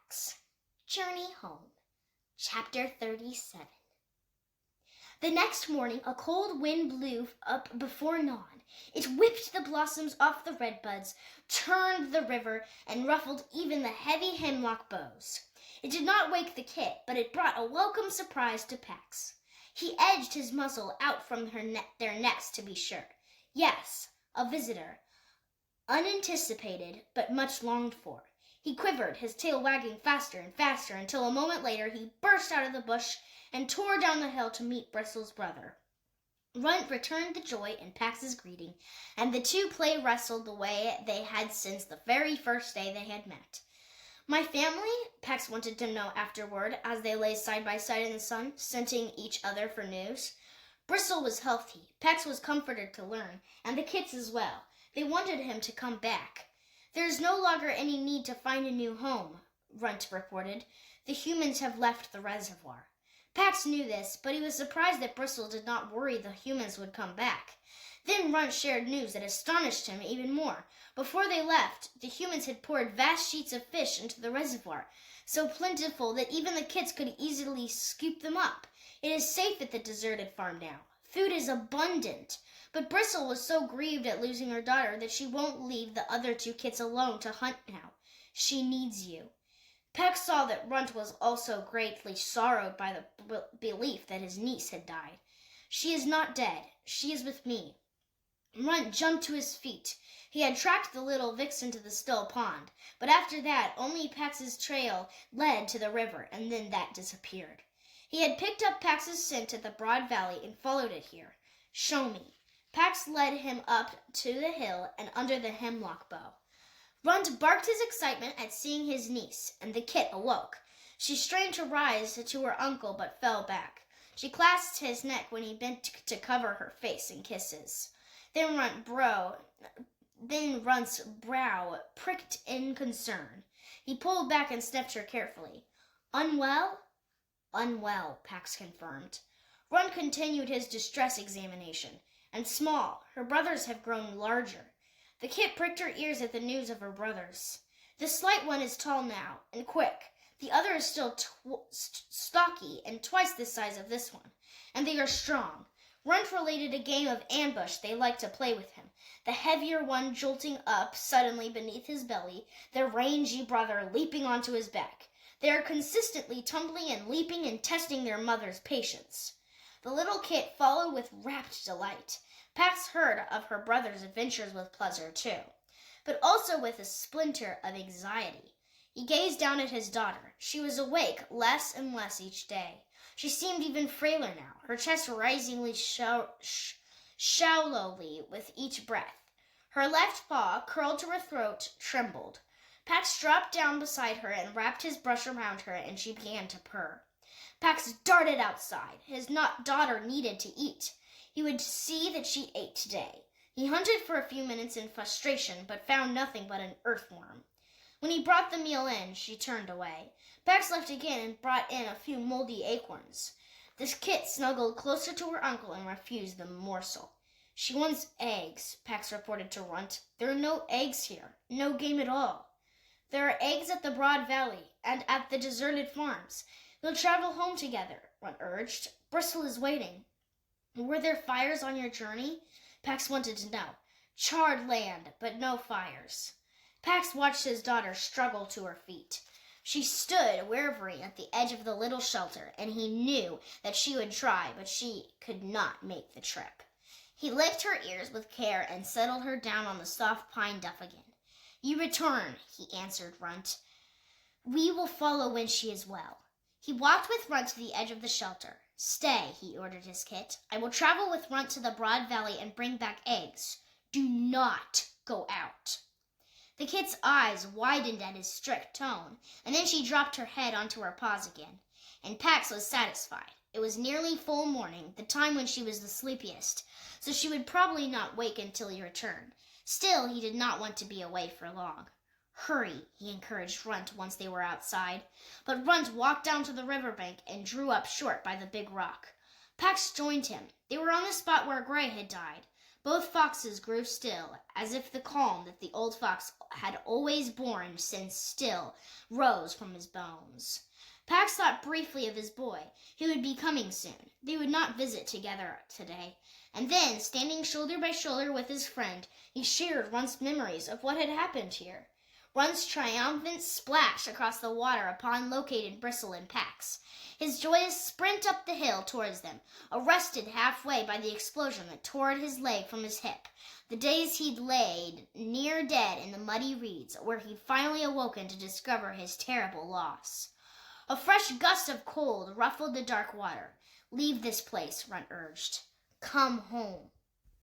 PAX. Journey Home. Chapter 37. The next morning a cold wind blew up before dawn. It whipped the blossoms off the redbuds, turned the river, and ruffled even the heavy hemlock boughs. It did not wake the kit, but it brought a welcome surprise to PAX. He edged his muzzle out from their nest to be sure. Yes, a visitor, unanticipated but much longed for. He quivered, his tail wagging faster and faster, until a moment later he burst out of the bush and tore down the hill to meet Bristle's brother. Runt returned the joy in PAX's greeting, and the two play wrestled the way they had since the very first day they had met. "My family?" PAX wanted to know afterward, as they lay side by side in the sun, scenting each other for news. Bristle was healthy, PAX was comforted to learn, and the kits as well. They wanted him to come back. "There is no longer any need to find a new home," Runt reported. "The humans have left the reservoir." PAX knew this, but he was surprised that Bristle did not worry the humans would come back. Then Runt shared news that astonished him even more. Before they left, the humans had poured vast sheets of fish into the reservoir, so plentiful that even the kits could easily scoop them up. It is safe at the deserted farm now. Food is abundant. But Bristle was so grieved at losing her daughter that she won't leave the other two kits alone to hunt now. She needs you. PAX saw that Runt was also greatly sorrowed by the belief that his niece had died. "She is not dead. She is with me." Runt jumped to his feet. He had tracked the little vixen to the still pond, but after that only PAX's trail led to the river, and then that disappeared. He had picked up PAX's scent at the broad valley and followed it here. "Show me." PAX led him up to the hill and under the hemlock bough. Runt barked his excitement at seeing his niece, and the kit awoke. She strained to rise to her uncle, but fell back. She clasped his neck when he bent to cover her face in kisses. Then Runt's brow pricked in concern. He pulled back and sniffed her carefully. "Unwell?" "Unwell," PAX confirmed. Runt continued his distress examination. "And small. Her brothers have grown larger." The kit pricked her ears at the news of her brothers. "The slight one is tall now, and quick. The other is still stocky and twice the size of this one, and they are strong." Runt related a game of ambush they liked to play with him, the heavier one jolting up suddenly beneath his belly, their rangy brother leaping onto his back. They are consistently tumbling and leaping and testing their mother's patience. The little kit followed with rapt delight. PAX heard of her brother's adventures with pleasure too, but also with a splinter of anxiety. He gazed down at his daughter. She was awake less and less each day. She seemed even frailer now, her chest rising shallowly with each breath. Her left paw, curled to her throat, trembled. PAX dropped down beside her and wrapped his brush around her, and she began to purr. PAX darted outside. His daughter needed to eat. He would see that she ate today. He hunted for a few minutes in frustration, but found nothing but an earthworm. When he brought the meal in, she turned away. PAX left again and brought in a few moldy acorns. This kit snuggled closer to her uncle and refused the morsel. "She wants eggs," PAX reported to Runt. "There are no eggs here. No game at all." "There are eggs at the Broad Valley and at the deserted farms. We'll travel home together," Runt urged. "Bristle is waiting." "Were there fires on your journey?" PAX wanted to know. "Charred land, but no fires." PAX watched his daughter struggle to her feet. She stood wavering at the edge of the little shelter, and he knew that she would try, but she could not make the trip. He licked her ears with care and settled her down on the soft pine duff again. "You return," he answered Runt. "We will follow when she is well." He walked with Runt to the edge of the shelter. "Stay," he ordered his kit. "I will travel with Runt to the Broad Valley and bring back eggs. Do not go out." The kit's eyes widened at his strict tone, and then she dropped her head onto her paws again. And PAX was satisfied. It was nearly full morning, the time when she was the sleepiest, so she would probably not wake until he returned. Still, he did not want to be away for long. "Hurry," he encouraged Runt once they were outside. But Runt walked down to the riverbank and drew up short by the big rock. PAX joined him. They were on the spot where Gray had died. Both foxes grew still, as if the calm that the old fox had always borne since still rose from his bones. Pax thought briefly of his boy. He would be coming soon. They would not visit together today. And then, standing shoulder by shoulder with his friend, he shared once memories of what had happened here. Once triumphant splash across the water upon located Bristle and Pax. His joyous sprint up the hill towards them, arrested halfway by the explosion that tore his leg from his hip. The days he'd laid near dead in the muddy reeds, where he'd finally awoken to discover his terrible loss. A fresh gust of cold ruffled the dark water. "Leave this place," Runt urged. "Come home."